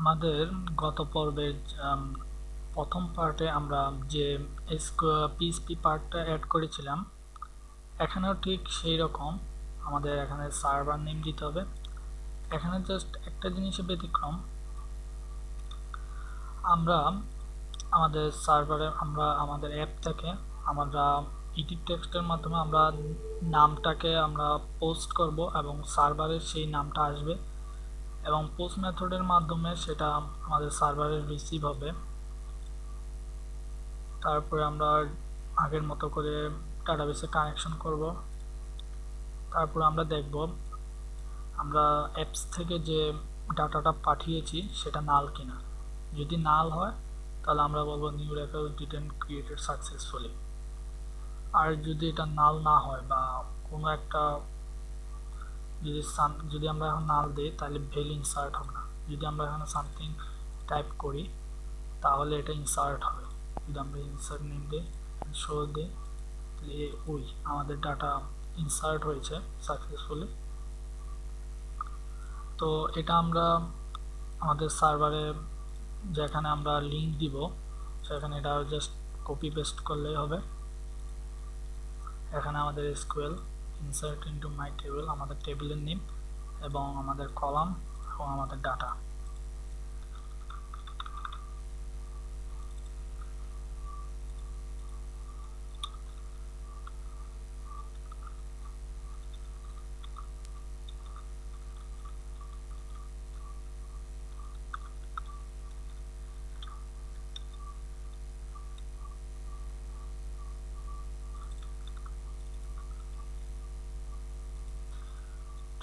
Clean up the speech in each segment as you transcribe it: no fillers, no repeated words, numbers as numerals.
আমাদের গত পর্বের প্রথম পার্টে আমরা যে পিএইচপি পার্টটা অ্যাড করেছিলাম, এখানেও ঠিক সেই রকম আমাদের এখানে সার্ভার নেম দিতে হবে। এখানে জাস্ট একটা জিনিসের ব্যতিক্রম, আমরা আমাদের সার্ভারে আমাদের অ্যাপ থেকে আমরা এডিট টেক্সটের মাধ্যমে আমরা নামটাকে আমরা পোস্ট করব এবং সার্ভারে সেই নামটা আসবে এবং পোস্ট মেথডের মাধ্যমে সেটা আমাদের সার্ভারে রিসিভ হবে। তারপরে আমরা আগের মতো করে ডাটাবেসে কানেকশন করব। তারপর আমরা দেখব আমরা অ্যাপস থেকে যে ডাটাটা পাঠিয়েছি সেটা নাল কিনা। যদি নাল হয় তাহলে আমরা বলবো new record didn't created successfully. আর যদি এটা নাল না হয় বা কোনো একটা যদি আমরা এখন নাল দিই তাহলে ভ্যালু ইনসার্ট হবে না। যদি আমরা এখানে সামথিং টাইপ করি তাহলে এটা ইনসার্ট হবে। যদি আমরা ইনসার্ট নেম দিই, শো দিই, তাহলে ওই আমাদের ডাটা ইনসার্ট হয়েছে সাকসেসফুলি। তো এটা আমরা আমাদের সার্ভারে যেখানে আমরা লিঙ্ক দিব সেখানে এটা জাস্ট কপি পেস্ট করলেই হবে। এখানে আমাদের এসকিউএল ইনসার্ট ইনটু মাই টেবিল, আমাদের টেবিলের নেম এবং আমাদের কলাম এবং আমাদের ডাটা।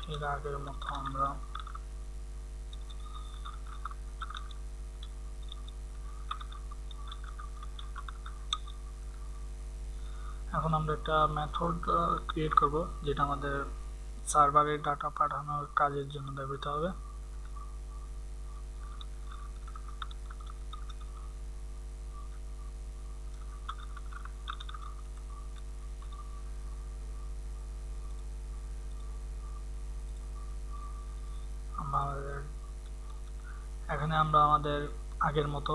ঠিক আগের মতো আমরা এখন আমরা একটা মেথড ক্রিয়েট করব যেটা আমাদের সার্ভারে ডাটা পাঠানোর কাজের জন্য ব্যবহৃত হবে। এখানে আমরা আমাদের আগের মতো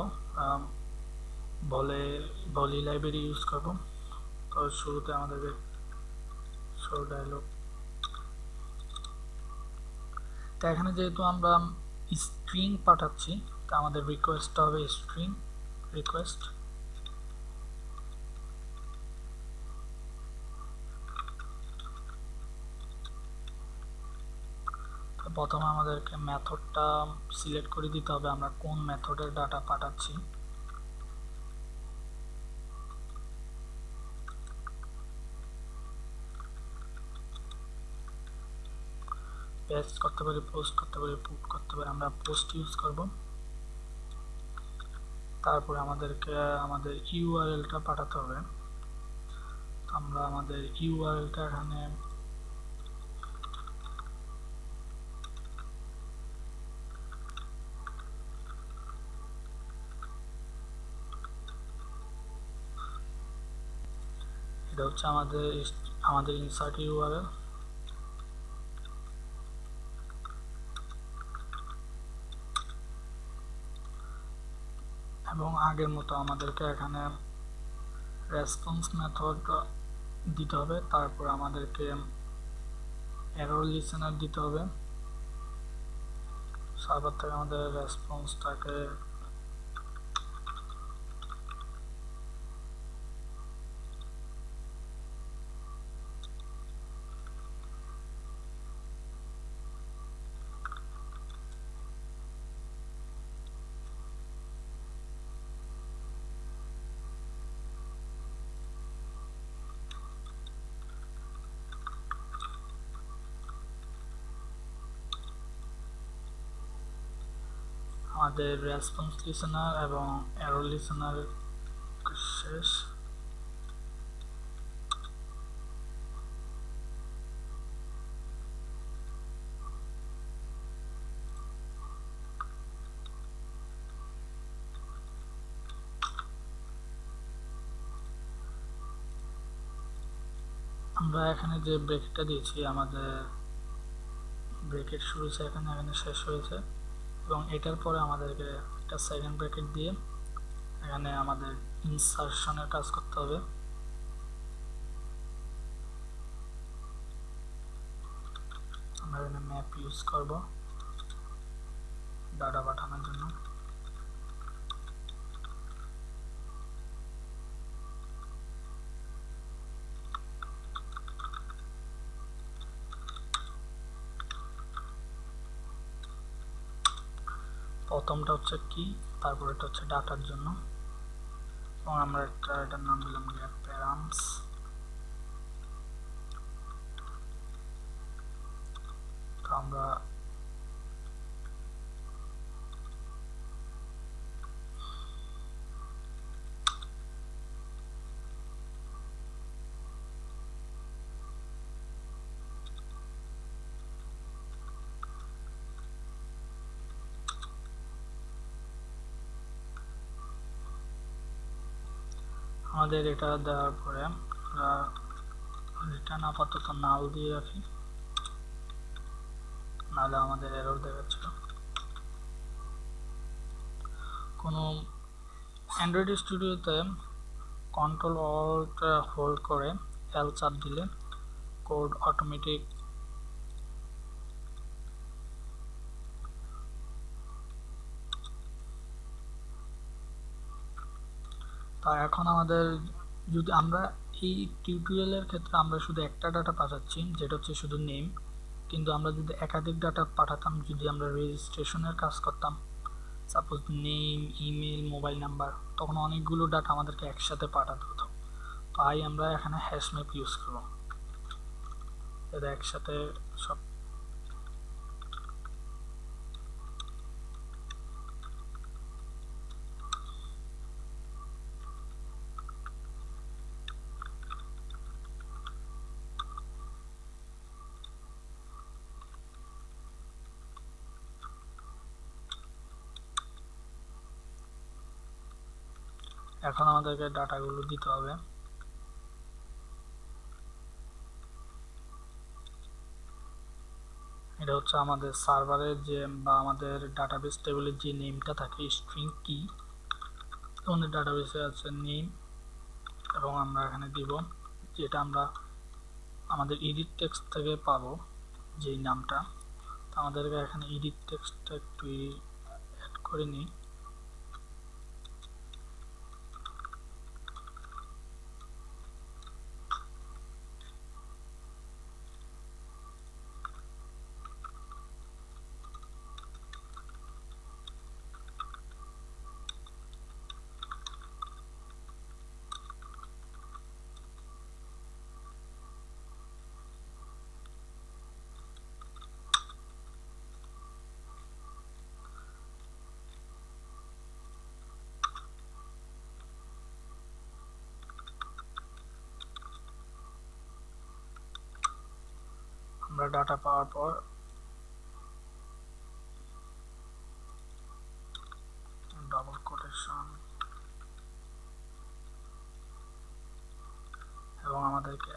ভলি লাইব্রেরি ইউজ করব। তো শুরুতে আমাদেরকে শো ডায়লগ, তো এখানে যেহেতু আমরা স্ট্রিং পাঠাচ্ছি তা আমাদের রিকোয়েস্টটা হবে স্ট্রিং রিকোয়েস্ট। তো প্রথমে আমাদেরকে মেথডটা সিলেক্ট করে দিতে হবে আমরা কোন মেথডের ডাটা পাঠাচ্ছি। পেস্ট করতে পারি, পোস্ট করতে পারি, পুট করতে পারি, আমরা পোস্ট ইউজ করব। তারপরে আমাদেরকে আমাদের ইউআরএলটা পাঠাতে হবে। আমরা আমাদের ইউআরএলটা এখানে এটা হচ্ছে আমাদের ইনসার্ট ইউআরএল। এবং আগের মতো আমাদেরকে এখানে রেসপন্স মেথড দিতে হবে। তারপর আমাদেরকে এরর লিসেনার দিতে হবে। সার্ভার থেকে আমাদের রেসপন্সটাকে আমাদের রেসপন্স লিসেনার এবং এরর লিসেনার শেষ। আমরা এখানে যে ব্রেকটা দিয়েছি আমাদের ব্রেকের শুরু হয়েছে এখানে শেষ হয়েছে। এবং এটার পরে আমাদেরকে একটা সেকেন্ড ব্র্যাকেট দিয়ে এখানে আমাদের ইনসারশনের কাজ করতে হবে। আমরা এখানে ম্যাপ ইউজ করব ডাটা পাঠানোর জন্য। প্রথমটা হচ্ছে কি, তারপর এটা হচ্ছে ডাটার জন্য, এবং আমরা এটার নাম দিলাম গ্যাপ প্যারামস। তো আমরা আমাদের এটা দেওয়ার পরে আমরা রিটার্ন আপাতত নাল দিয়ে রাখি, নাহলে আমাদের এরর দেখাচ্ছিল। কোনো অ্যান্ড্রয়েড স্টুডিওতে কন্ট্রোল অল্ট হোল্ড করে এল চাপ দিলে কোড অটোমেটিক তা এখন আমাদের যদি আমরা এই টিউটোরিয়ালের ক্ষেত্রে আমরা শুধু একটা ডাটা পাঠাচ্ছি, যেটা হচ্ছে শুধু নেম, কিন্তু আমরা যদি একাধিক ডাটা পাঠাতাম, যদি আমরা রেজিস্ট্রেশনের কাজ করতাম, suppose name, email, mobile number, তখন অনেকগুলো ডাটা আমাদেরকে একসাথে পাঠাতে হতো। তাই আমরা এখানে হ্যাশ ম্যাপ ইউজ করব, এটা একসাথে সব এখন আমাদেরকে ডাটাগুলো দিতে হবে। এটা হচ্ছে আমাদের সার্ভারের যে বা আমাদের ডাটাবেস টেবিলের যে নেমটা থাকে স্ট্রিং কি, আমাদের ডাটাবেসে আছে নেম, এবং আমরা এখানে দিব যেটা আমরা আমাদের এডিট টেক্সট থেকে পাবো যেই নামটা। তো আমাদেরকে এখানে এডিট টেক্সটটা একটু অ্যাড করে নিই। আমরা ডাটা পাওয়ার পর ডাবল কোটেশন এবং আমাদেরকে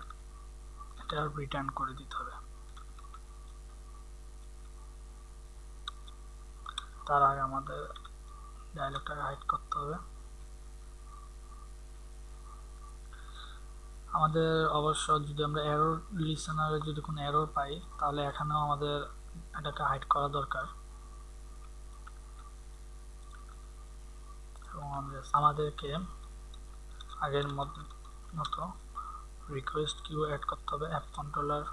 এটা রিটার্ন করে দিতে হবে। তার আগে আমাদের ডায়লগটাকে হাইড করতে হবে। আমাদের অবশ্য যদি আমরা এরর লিসেনারে যদি কোনো এরর পাই, তাহলে এখানেও আমাদের এটাকে হাইড করা দরকার। এবং আমাদেরকে আগের মতো রিকোয়েস্ট কিউ অ্যাড করতে হবে অ্যাপ কন্ট্রোলার।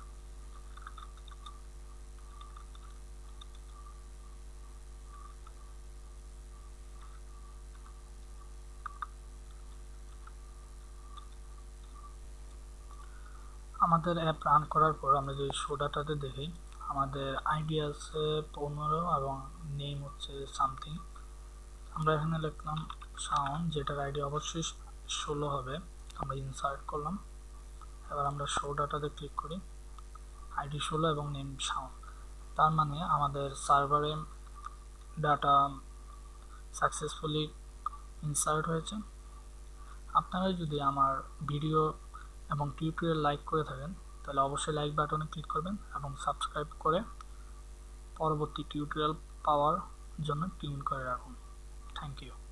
আমাদের অ্যাপ রান করার পর আমরা যদি শো ডাটাতে দেখি, আমাদের আইডি আছে 15 এবং নেম হচ্ছে সামথিং। আমরা এখানে লিখলাম সাউন্ড, যেটার আইডি অবশ্যই 16 হবে। আমরা ইনসার্ট করলাম, এবার আমরা শো ডাটাতে ক্লিক করি, আইডি 16 এবং নেম সাউন্ড। তার মানে আমাদের সার্ভারে ডাটা সাকসেসফুলি ইনসার্ট হয়েছে। আপনারা যদি আমার ভিডিও এবং টিউটোরিয়াল লাইক করে থাকেন, তাহলে অবশ্যই লাইক বাটনে ক্লিক করবেন এবং সাবস্ক্রাইব করে পরবর্তী টিউটোরিয়াল পাওয়ার জন্য টিউন করে রাখুন। Thank you.